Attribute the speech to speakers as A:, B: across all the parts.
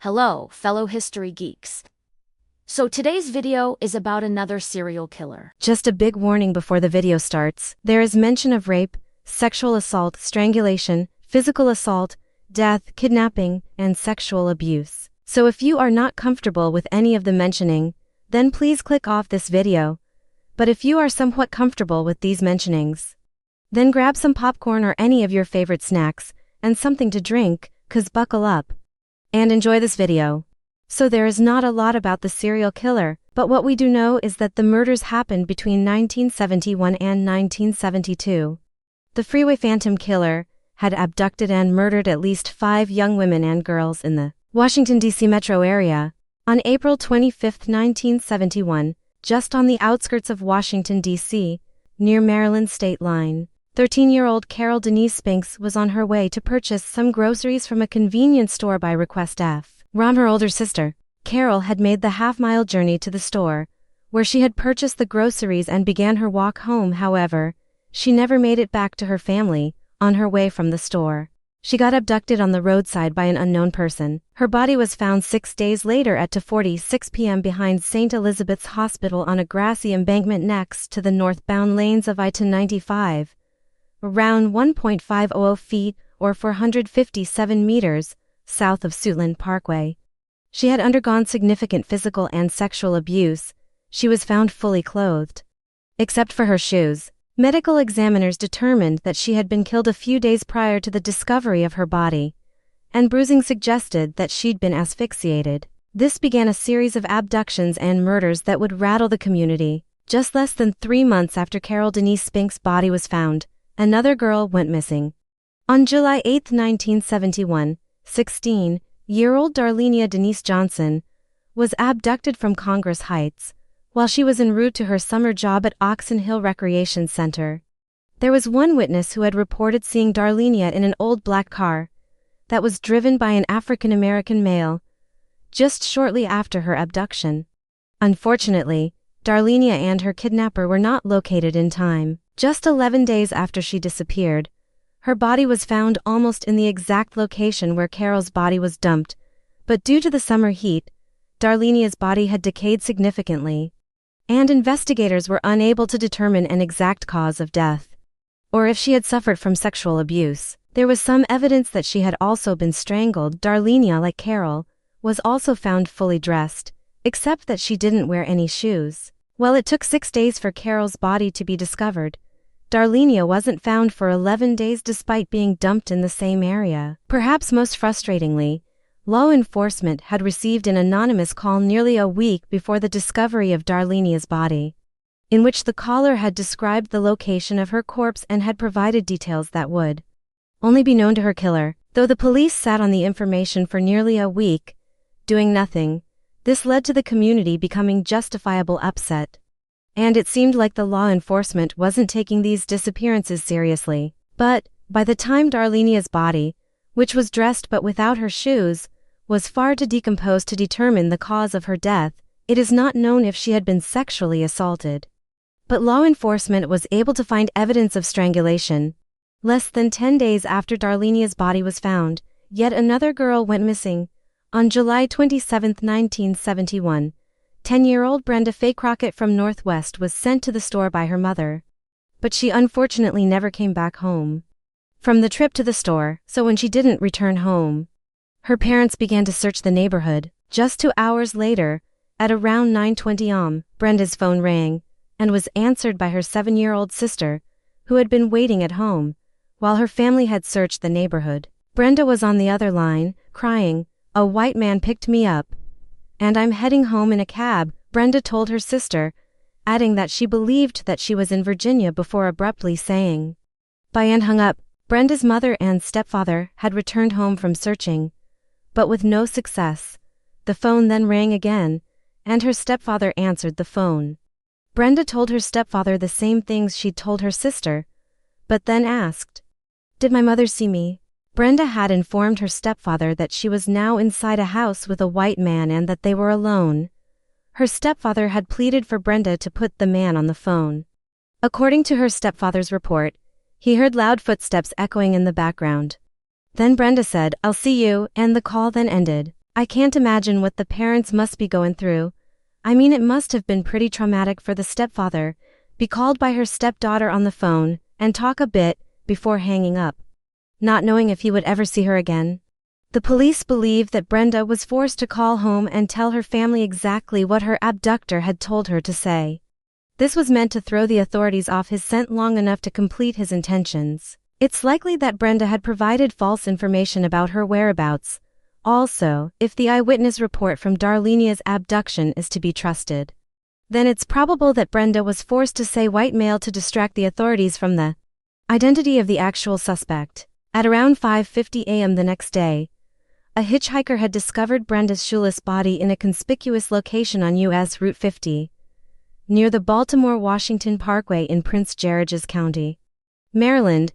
A: Hello, fellow history geeks. So today's video is about another serial killer.
B: Just a big warning before the video starts. There is mention of rape, sexual assault, strangulation, physical assault, death, kidnapping, and sexual abuse. So if you are not comfortable with any of the mentioning, then please click off this video. But if you are somewhat comfortable with these mentionings, then grab some popcorn or any of your favorite snacks, and something to drink, 'cause buckle up and enjoy this video. So there is not a lot about the serial killer, but what we do know is that the murders happened between 1971 and 1972. The Freeway Phantom killer had abducted and murdered at least 5 young women and girls in the Washington, D.C. metro area on April 25, 1971, just on the outskirts of Washington, D.C., near Maryland state line. 13-year-old Carol Denise Spinks was on her way to purchase some groceries from a convenience store by request F. Rom, her older sister. Carol had made the half-mile journey to the store, where she had purchased the groceries and began her walk home. However, she never made it back to her family. On her way from the store, she got abducted on the roadside by an unknown person. Her body was found 6 days later at 2:46 p.m. behind St. Elizabeth's Hospital on a grassy embankment next to the northbound lanes of I-95. Around 1.500 feet, or 457 meters, south of Suitland Parkway. She had undergone significant physical and sexual abuse. She was found fully clothed, except for her shoes. Medical examiners determined that she had been killed a few days prior to the discovery of her body, and bruising suggested that she'd been asphyxiated. This began a series of abductions and murders that would rattle the community. Just less than 3 months after Carol Denise Spinks' body was found, another girl went missing. On July 8, 1971, 16-year-old Darlenia Denise Johnson was abducted from Congress Heights while she was en route to her summer job at Oxon Hill Recreation Center. There was one witness who had reported seeing Darlenia in an old black car that was driven by an African-American male just shortly after her abduction. Unfortunately, Darlenia and her kidnapper were not located in time. Just 11 days after she disappeared, her body was found almost in the exact location where Carol's body was dumped, but due to the summer heat, Darlenia's body had decayed significantly, and investigators were unable to determine an exact cause of death, or if she had suffered from sexual abuse. There was some evidence that she had also been strangled. Darlenia, like Carol, was also found fully dressed, except that she didn't wear any shoes. While it took 6 days for Carol's body to be discovered, Darlenia wasn't found for 11 days despite being dumped in the same area. Perhaps most frustratingly, law enforcement had received an anonymous call nearly a week before the discovery of Darlenia's body, in which the caller had described the location of her corpse and had provided details that would only be known to her killer. Though the police sat on the information for nearly a week, doing nothing, this led to the community becoming justifiable upset. And it seemed like the law enforcement wasn't taking these disappearances seriously. But, by the time Darlenia's body, which was dressed but without her shoes, was far too decomposed to determine the cause of her death, it is not known if she had been sexually assaulted. But law enforcement was able to find evidence of strangulation. Less than 10 days after Darlenia's body was found, yet another girl went missing. On July 27, 1971, 10-year-old Brenda Faye Crockett from Northwest was sent to the store by her mother, but she unfortunately never came back home from the trip to the store. So when she didn't return home, her parents began to search the neighborhood. Just 2 hours later, at around 9:20 am, Brenda's phone rang and was answered by her 7-year-old sister, who had been waiting at home while her family had searched the neighborhood. Brenda was on the other line, crying, "A white man picked me up, and I'm heading home in a cab," Brenda told her sister, adding that she believed that she was in Virginia before abruptly saying bye and hung up. Brenda's mother and stepfather had returned home from searching, but with no success. The phone then rang again, and her stepfather answered the phone. Brenda told her stepfather the same things she'd told her sister, but then asked, "Did my mother see me?" Brenda had informed her stepfather that she was now inside a house with a white man and that they were alone. Her stepfather had pleaded for Brenda to put the man on the phone. According to her stepfather's report, he heard loud footsteps echoing in the background. Then Brenda said, "I'll see you," and the call then ended. I can't imagine what the parents must be going through. I mean, it must have been pretty traumatic for the stepfather, be called by her stepdaughter on the phone, and talk a bit, before hanging up, not knowing if he would ever see her again. The police believe that Brenda was forced to call home and tell her family exactly what her abductor had told her to say. This was meant to throw the authorities off his scent long enough to complete his intentions. It's likely that Brenda had provided false information about her whereabouts. Also, if the eyewitness report from Darlenia's abduction is to be trusted, then it's probable that Brenda was forced to say white male to distract the authorities from the identity of the actual suspect. At around 5:50 a.m. the next day, a hitchhiker had discovered Brenda's shoeless body in a conspicuous location on U.S. Route 50, near the Baltimore-Washington Parkway in Prince George's County, Maryland.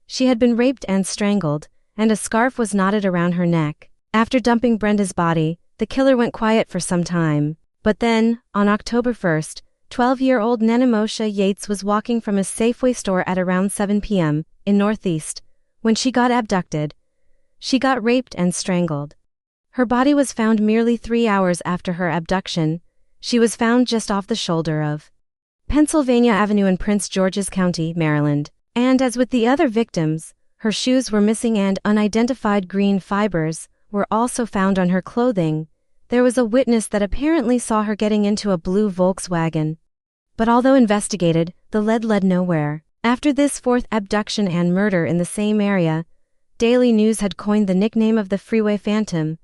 B: She had been raped and strangled, and a scarf was knotted around her neck. After dumping Brenda's body, the killer went quiet for some time. But then, on October 1st, 12-year-old Nenemosha Yates was walking from a Safeway store at around 7 p.m. in Northeast, when she got abducted. She got raped and strangled. Her body was found merely 3 hours after her abduction. She was found just off the shoulder of Pennsylvania Avenue in Prince George's County, Maryland. And as with the other victims, her shoes were missing and unidentified green fibers were also found on her clothing. There was a witness that apparently saw her getting into a blue Volkswagen. But although investigated, the lead led nowhere. After this fourth abduction and murder in the same area, Daily News had coined the nickname of the Freeway Phantom,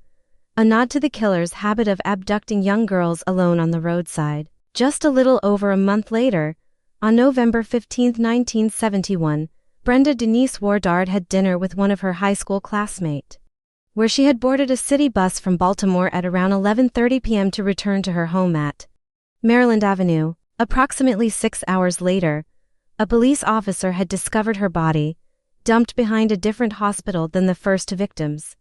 B: a nod to the killer's habit of abducting young girls alone on the roadside. Just a little over a month later, on November 15, 1971, Brenda Denise Wardard had dinner with one of her high school classmates, where she had boarded a city bus from Baltimore at around 11:30 p.m. to return to her home at Maryland Avenue. Approximately 6 hours later, a police officer had discovered her body, dumped behind a different hospital than the first victims.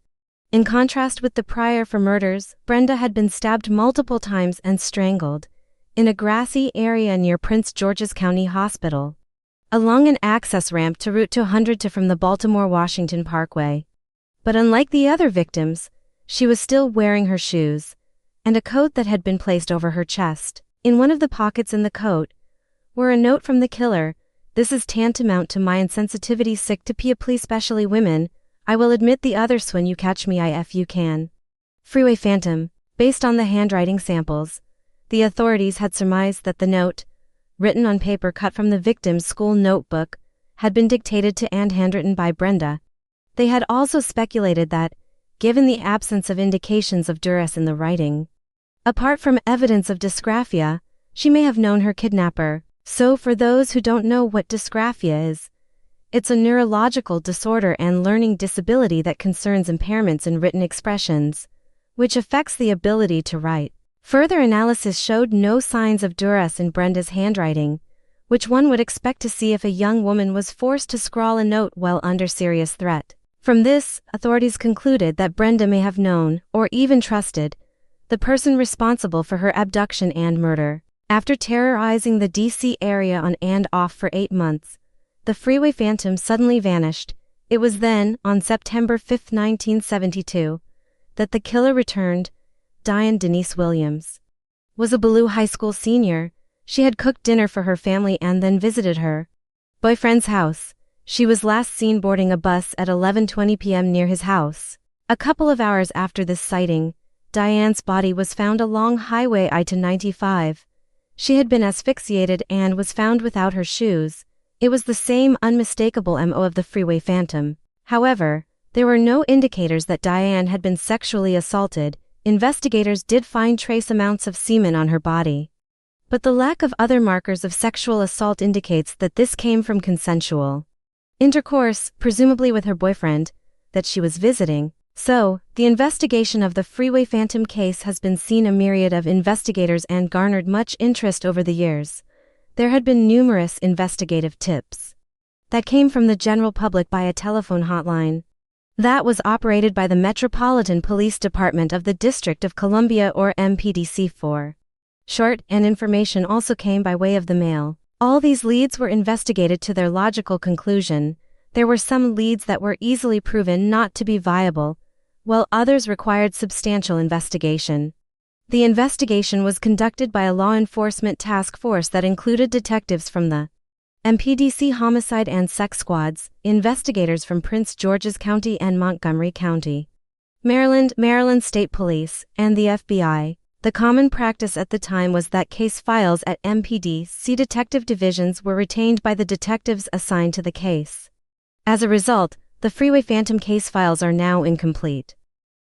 B: In contrast with the prior four murders, Brenda had been stabbed multiple times and strangled in a grassy area near Prince George's County Hospital, along an access ramp to Route 200 from the Baltimore-Washington Parkway. But unlike the other victims, she was still wearing her shoes and a coat that had been placed over her chest. In one of the pockets in the coat were a note from the killer. "This is tantamount to my insensitivity sick to people, especially women. I will admit the others when you catch me if you can." Freeway Phantom. Based on the handwriting samples, the authorities had surmised that the note, written on paper cut from the victim's school notebook, had been dictated to and handwritten by Brenda. They had also speculated that, given the absence of indications of duress in the writing, apart from evidence of dysgraphia, she may have known her kidnapper. So for those who don't know what dysgraphia is, it's a neurological disorder and learning disability that concerns impairments in written expressions, which affects the ability to write. Further analysis showed no signs of duress in Brenda's handwriting, which one would expect to see if a young woman was forced to scrawl a note while under serious threat. From this, authorities concluded that Brenda may have known, or even trusted, the person responsible for her abduction and murder. After terrorizing the D.C. area on and off for 8 months, the Freeway Phantom suddenly vanished. It was then, on September 5, 1972, that the killer returned. Diane Denise Williams was a Ballou High School senior. She had cooked dinner for her family and then visited her boyfriend's house. She was last seen boarding a bus at 11:20 p.m. near his house. A couple of hours after this sighting, Diane's body was found along Highway I-95. She had been asphyxiated and was found without her shoes. It was the same unmistakable MO of the Freeway Phantom. However, there were no indicators that Diane had been sexually assaulted. Investigators did find trace amounts of semen on her body, but the lack of other markers of sexual assault indicates that this came from consensual intercourse, presumably with her boyfriend, that she was visiting. So, the investigation of the Freeway Phantom case has been seen a myriad of investigators and garnered much interest over the years. There had been numerous investigative tips that came from the general public by a telephone hotline that was operated by the Metropolitan Police Department of the District of Columbia, or MPDC for short, and information also came by way of the mail. All these leads were investigated to their logical conclusion. There were some leads that were easily proven not to be viable, while others required substantial investigation. The investigation was conducted by a law enforcement task force that included detectives from the MPDC homicide and sex squads, investigators from Prince George's County and Montgomery County, Maryland State Police, and the FBI. The common practice at the time was that case files at MPDC detective divisions were retained by the detectives assigned to the case. As a result, the Freeway Phantom case files are now incomplete.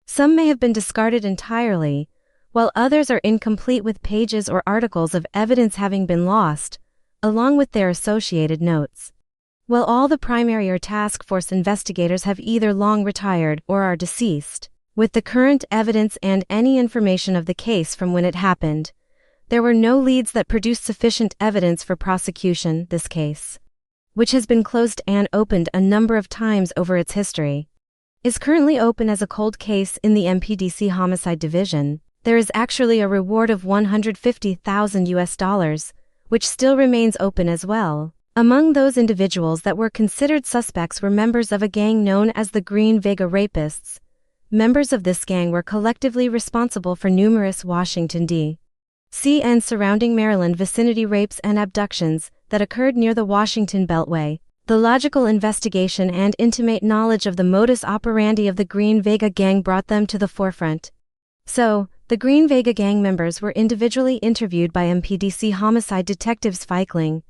B: Some may have been discarded entirely, while others are incomplete with pages or articles of evidence having been lost, along with their associated notes. While all the primary or task force investigators have either long retired or are deceased, with the current evidence and any information of the case from when it happened, there were no leads that produced sufficient evidence for prosecution. This case, which has been closed and opened a number of times over its history, is currently open as a cold case in the MPDC Homicide Division. There is actually a reward of $150,000, which still remains open as well. Among those individuals that were considered suspects were members of a gang known as the Green Vega Rapists. Members of this gang were collectively responsible for numerous Washington, D.C. and surrounding Maryland vicinity rapes and abductions that occurred near the Washington Beltway. The logical investigation and intimate knowledge of the modus operandi of the Green Vega gang brought them to the forefront. So, the Green Vega gang members were individually interviewed by MPDC homicide detectives Feigling,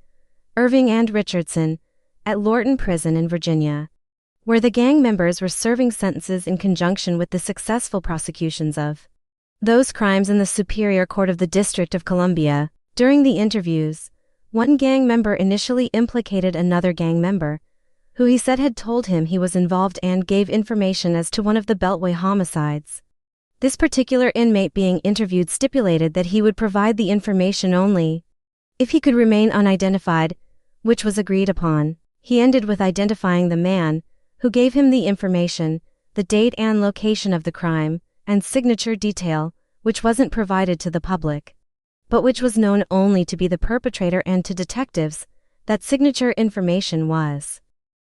B: Irving, and Richardson at Lorton Prison in Virginia, where the gang members were serving sentences in conjunction with the successful prosecutions of those crimes in the Superior Court of the District of Columbia. During the interviews, one gang member initially implicated another gang member, who he said had told him he was involved and gave information as to one of the Beltway homicides. This particular inmate being interviewed stipulated that he would provide the information only if he could remain unidentified, which was agreed upon. He ended with identifying the man who gave him the information, the date and location of the crime, and signature detail, which wasn't provided to the public, but which was known only to be the perpetrator and to detectives. That signature information was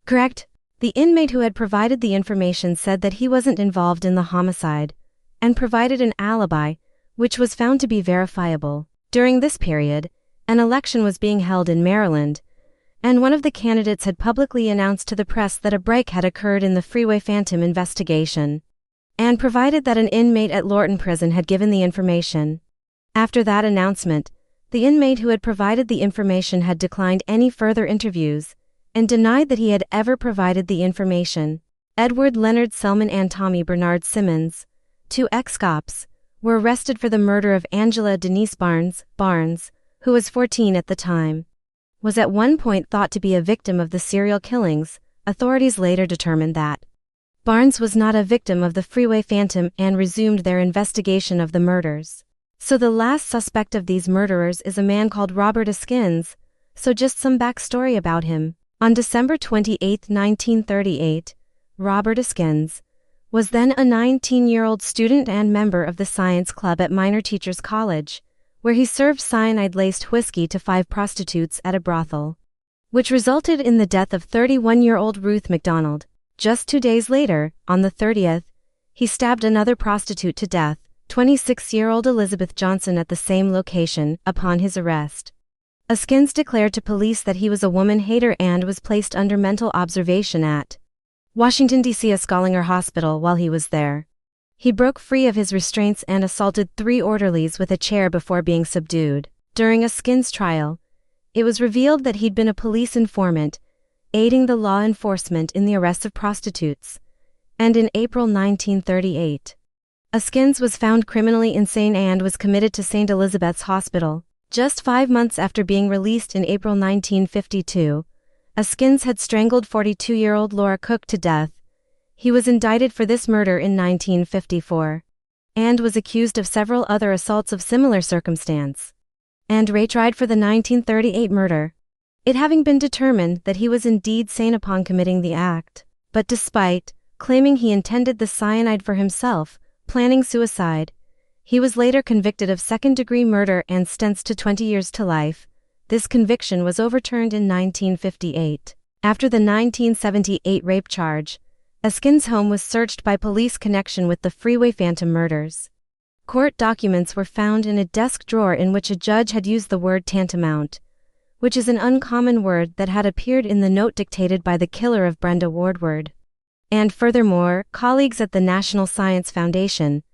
B: correct. The inmate who had provided the information said that he wasn't involved in the homicide, and provided an alibi, which was found to be verifiable. During this period, an election was being held in Maryland, and one of the candidates had publicly announced to the press that a break had occurred in the Freeway Phantom investigation, and provided that an inmate at Lorton Prison had given the information. After that announcement, the inmate who had provided the information had declined any further interviews, and denied that he had ever provided the information. Edward Leonard Selman and Tommy Bernard Simmons, two ex-cops, were arrested for the murder of Angela Denise Barnes, who was 14 at the time, was at one point thought to be a victim of the serial killings. Authorities later determined that Barnes was not a victim of the Freeway Phantom and resumed their investigation of the murders. So the last suspect of these murderers is a man called Robert Askins. So just some backstory about him. On December 28, 1938, Robert Askins was then a 19-year-old student and member of the science club at Minor Teachers College, where he served cyanide-laced whiskey to 5 prostitutes at a brothel, which resulted in the death of 31-year-old Ruth McDonald. Just 2 days later, on the 30th, he stabbed another prostitute to death, 26-year-old Elizabeth Johnson, at the same location. Upon his arrest, Askins declared to police that he was a woman hater and was placed under mental observation at Washington, D.C. Scalinger Hospital while he was there. He broke free of his restraints and assaulted 3 orderlies with a chair before being subdued. During Askins' trial, it was revealed that he'd been a police informant, aiding the law enforcement in the arrest of prostitutes. And in April 1938, Askins was found criminally insane and was committed to St. Elizabeth's Hospital. Just 5 months after being released in April 1952, Askins had strangled 42-year-old Laura Cook to death. He was indicted for this murder in 1954, and was accused of several other assaults of similar circumstance, and retried for the 1938 murder, it having been determined that he was indeed sane upon committing the act. But despite claiming he intended the cyanide for himself, planning suicide, he was later convicted of second-degree murder and sentenced to 20 years to life. This conviction was overturned in 1958. After the 1978 rape charge, Eskin's home was searched by police connection with the Freeway Phantom murders. Court documents were found in a desk drawer in which a judge had used the word tantamount, which is an uncommon word that had appeared in the note dictated by the killer of Brenda Woodward. And furthermore, colleagues at the National Science Foundation,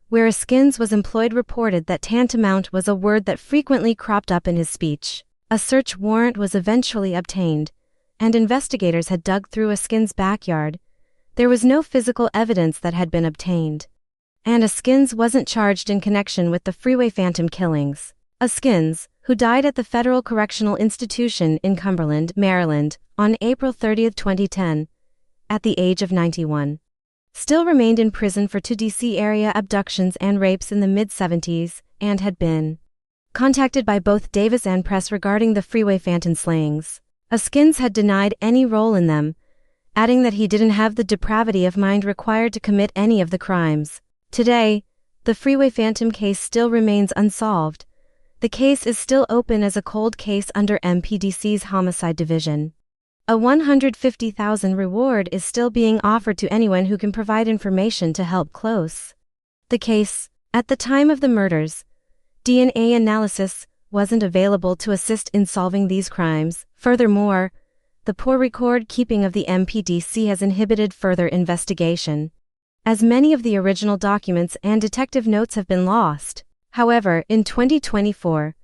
B: where Eskins was employed, reported that tantamount was a word that frequently cropped up in his speech. A search warrant was eventually obtained, and investigators had dug through Eskins' backyard. There was no physical evidence that had been obtained. And Eskins wasn't charged in connection with the Freeway Phantom killings. Eskins, who died at the Federal Correctional Institution in Cumberland, Maryland, on April 30, 2010, at the age of 91, still remained in prison for two D.C. area abductions and rapes in the mid-70s, and had been contacted by both Davis and press regarding the Freeway Phantom slayings. Eskins had denied any role in them, adding that he didn't have the depravity of mind required to commit any of the crimes. Today, the Freeway Phantom case still remains unsolved. The case is still open as a cold case under MPDC's Homicide Division. A $150,000 reward is still being offered to anyone who can provide information to help close the case. At the time of the murders, DNA analysis wasn't available to assist in solving these crimes. Furthermore, the poor record keeping of the MPDC has inhibited further investigation, as many of the original documents and detective notes have been lost. However, in 2024,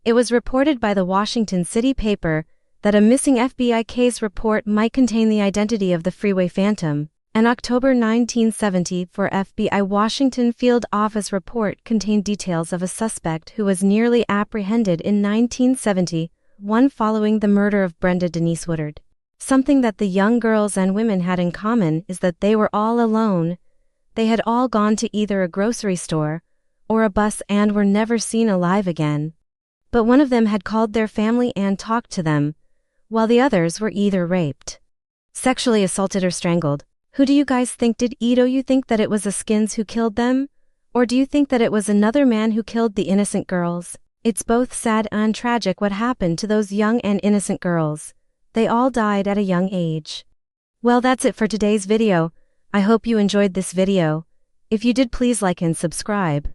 B: it was reported by the Washington City paper that a missing FBI case report might contain the identity of the Freeway Phantom. An October 1970 FBI Washington field office report contained details of a suspect who was nearly apprehended in 1971 following the murder of Brenda Denise Woodward. Something that the young girls and women had in common is that they were all alone. They had all gone to either a grocery store or a bus and were never seen alive again. But one of them had called their family and talked to them, while the others were either raped, sexually assaulted, or strangled. Who do you guys think did it? Do you think that it was Eskins who killed them? Or do you think that it was another man who killed the innocent girls? It's both sad and tragic what happened to those young and innocent girls. They all died at a young age. Well, that's it for today's video. I hope you enjoyed this video. If you did, please like and subscribe.